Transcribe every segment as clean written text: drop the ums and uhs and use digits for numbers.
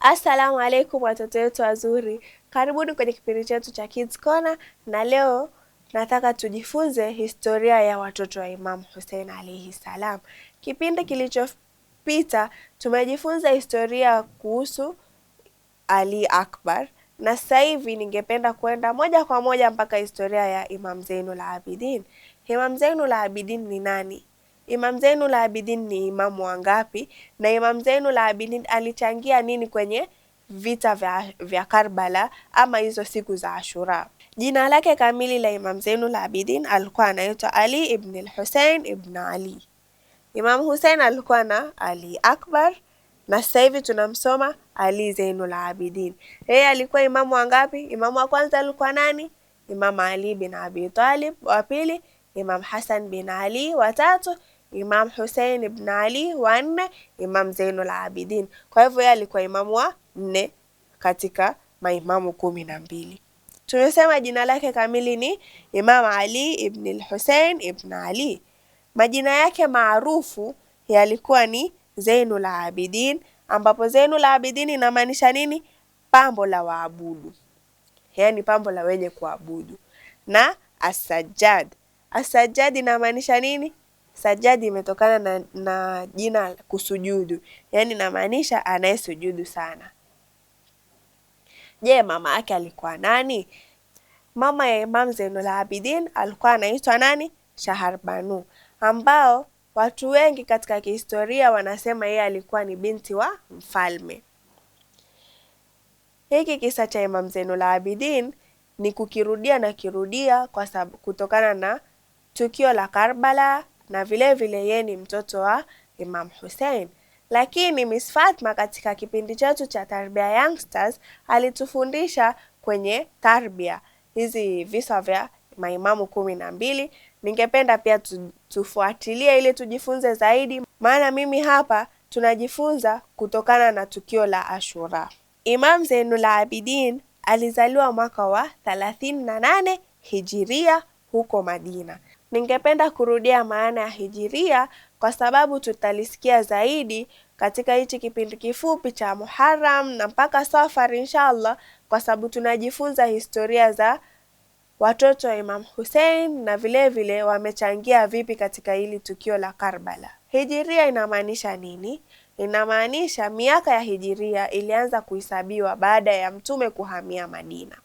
Assalamu alaikum watoto wetu wazuri. Karibuni kwenye kipindi chetu cha Kids Corner, na leo nataka tujifunze historia ya watoto wa Imam Hussein alayhi salam. Kipindi kilichopita tumejifunza historia kuhusu Ali Akbar, na sasa hivi ningependa kwenda moja kwa moja mpaka historia ya Imam Zainul Abidin. Imam Zainul Abidin ni nani? Imam Zainul Abidin ni imamu wangapi? Na Imam Zainul Abidin alichangia nini kwenye vita vya Karbala ama hizo siku za Ashura? Jina lake kamili la Imam Zainul Abidin alikuwa anaitwa Ali ibn al-Hussein ibn Ali. Imam Hussein alikuwa na Ali Akbar, na sasa hivi tunamsoma Ali Zainul Abidin. Yeye alikuwa imamu wangapi? Imamu wa kwanza alikuwa nani? Imam Ali bin Abi Talib. Wa pili Imam Hassan bin Ali. Wa tatu Imam Hussein ibn Ali. Wa nne Imam Zainul Abidin. Kwa hivyo yeye alikuwa imamu wa 4 katika maimamu 12. Tumesema jina lake kamili ni Imam Ali ibn al-Hussein ibn Ali. Majina yake maarufu yalikuwa ni Zainul Abidin, ambapo Zainul Abidin inamaanisha nini? Pambo la waabudu, yaani pambo la wenye kuabudu. Na As-Sajjad. As-Sajjad inamaanisha nini? Sajjad imetokana na jina kusujudu, yaani inamaanisha anayesujudu sana. Je, mama yake alikuwa nani? Mama ya Imam Zainul Abidin alikuwa anaitwa nani? Shaharbanu, ambao watu wengi katika kihistoria wanasema yeye alikuwa ni binti wa mfalme. Hiki kisa cha Imam Zainul Abidin ni kukirudia na kirudia kwa sababu kutokana na tukio la Karbala, na vile vile yeye ni mtoto wa Imam Hussein. Lakini Miss Fatma katika kipindi chetu cha Tarbia Youngsters alitufundisha kwenye tarbia hizi visa vya maimamu 12. Ningependa pia tufuatilie ili tujifunze zaidi, maana mimi hapa tunajifunza kutokana na tukio la Ashura. Imam Zainul Abidin alizaliwa mwaka wa 38 Hijiria huko Madina. Ningependa kurudia maana ya Hijiria kwa sababu tutalisikia zaidi katika hichi kipindi kifupi cha Muharram na mpaka Safar inshallah, kwa sababu tunajifunza historia za watoto wa Imam Hussein na vile vile wamechangia vipi katika hili tukio la Karbala. Hijiria inamaanisha nini? Inamaanisha miaka ya Hijiria ilianza kuhesabiwa baada ya mtume kuhamia Madina.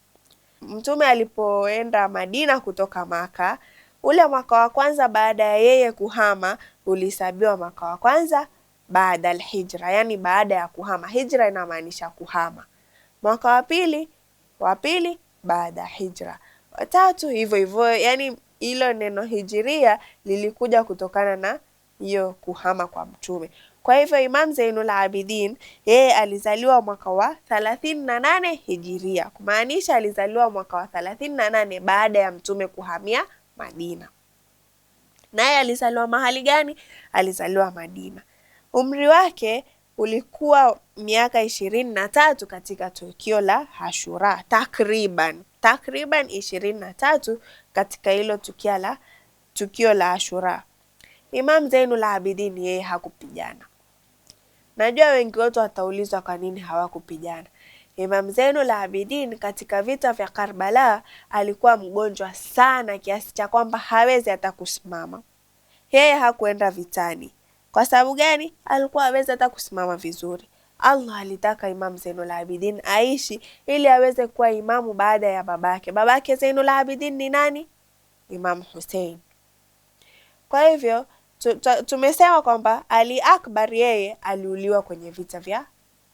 Mtume alipoenda Madina kutoka Maka, ule mwaka wa kwanza baada ya yeye kuhama ulihesabiwa mwaka wa kwanza baada al-hijra, yani baada ya kuhama. Hijra inamaanisha kuhama. Mwaka wa pili baada hijra. Watatu hivyo hivyo, yani hilo neno hijiria lilikuja kutokana na hiyo kuhama kwa mtume. Kwa hivyo Imam Zainul Abidin yeye alizaliwa mwaka wa 38 Hijiria, kumaanisha alizaliwa mwaka wa 38 baada ya mtume kuhamia Madina. Naye alizaliwa mahali gani? Alizaliwa Madina. Umri wake ulikuwa miaka 23 katika tukio la Ashura, takriban 23 katika hilo tukio la Ashura. Imam Zainul Abidin yeye hakupigana. Najua wengi wetu wataulizwa kwa nini hawakupigana. Imam Zainul Abidin katika vita vya Karbala alikuwa mgonjwa sana kiasi cha kwamba hawezi hata kusimama. Yeye hakuenda vitani. Kwa sababu gani? Alikuwa hawezi hata kusimama vizuri. Allah alitaka Imam Zainul Abidin aishi ili aweze kuwa imamu baada ya babake. Babake Zainul Abidin ni nani? Imam Hussein. Kwa hivyo tumesema kwamba Ali Akbar yeye aliuliwa kwenye vita vya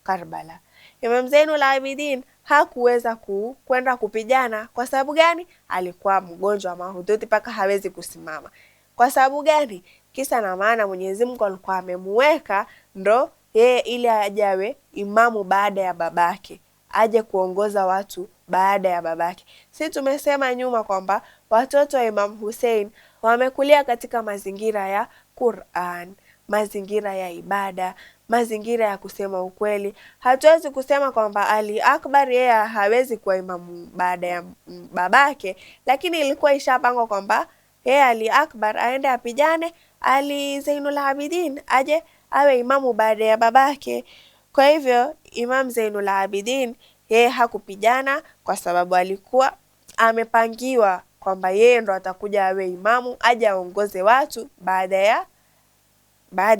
Karbala. Imam Zainul Abidin hakuweza kwenda kupigana. Kwa sababu gani? Alikuwa mgonjwa mahututi mpaka hawezi kusimama. Kwa sababu gani? Kisa na maana Mwenyezi Mungu alikuwa amemuweka ndo yeye ili ajawe imamu baada ya babake, aje kuongoza watu baada ya babake. Si tumesema nyuma kwamba watoto wa Imam Hussein wamekulia katika mazingira ya Qur'an, mazingira ya ibada, mazingira ya kusema ukweli. Hatuwezi kusema kwamba Ali Akbar yeye hawezi kuwa imamu baada ya babake, lakini ilikuwa ishapangwa kwamba yeye Ali Akbar aende apigane, Ali Zainul Abidin aje awe imamu baada ya babake. Kwa hivyo Imam Zainul Abidin yeye hakupigana kwa sababu alikuwa amepangiwa kwamba yeye ndo atakuja awe imamu aje aongoze watu baada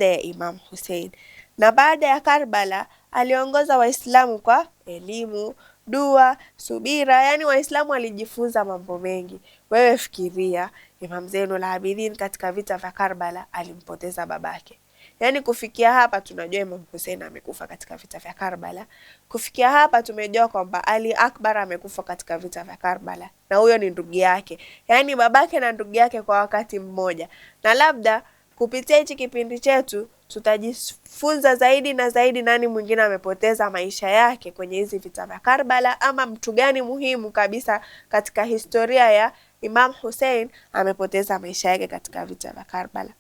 ya Imam Hussein. Na baada ya Karbala aliongoza Waislamu kwa elimu, dua, subira, yani Waislamu walijifunza mambo mengi. Wewe fikiria, Imam Zainul Abidin katika vita vya Karbala alimpoteza babake. Yani kufikia hapa tunajua Imam Hussein amekufa katika vita vya Karbala. Kufikia hapa tumejua kwamba Ali Akbar amekufa katika vita vya Karbala. Na huyo ni ndugu yake. Yani babake na ndugu yake kwa wakati mmoja. Na labda kupitia hichi kipindi chetu tutajifunza zaidi na zaidi nani mwingine amepoteza maisha yake kwenye hizi vita vya Karbala, ama mtu gani muhimu kabisa katika historia ya Imam Hussein amepoteza maisha yake katika vita vya Karbala.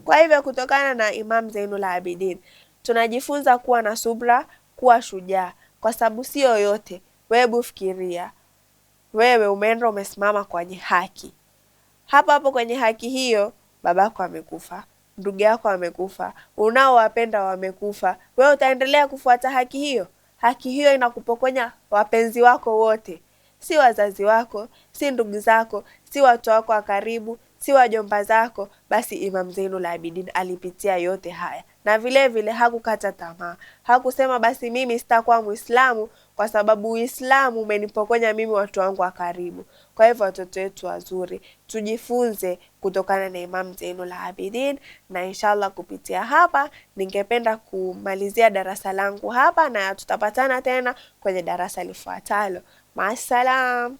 Kwa hivyo kutokana na Imam Zainul Abidin tunajifunza kuwa na subra, kuwa shujaa, kwa sababu sio yote. Wewe fikiria, wewe umeenda umesimama kwenye haki. Hapo kwenye haki hiyo babako amekufa, ndugu yako amekufa, unaowapenda wamekufa. Wewe utaendelea kufuata haki hiyo? Haki hiyo inakupokonya wapenzi wako wote. Si wazazi wako, si ndugu zako, si watu wako wa karibu, si wajomba zako. Basi Imam Zainul Abidin alipitia yote haya. Na vile vile hakukata tamaa. Hakusema basi mimi sitakuwa Muislamu kwa sababu Uislamu umenipokonya mimi watu wangu wa karibu. Kwa hivyo watoto wetu wazuri, tujifunze kutokana na Imam Zainul Abidin, na inshallah kupitia hapa ningependa kumalizia darasa langu hapa, na tutapatana tena kwenye darasa lifuatalo. Maasalam.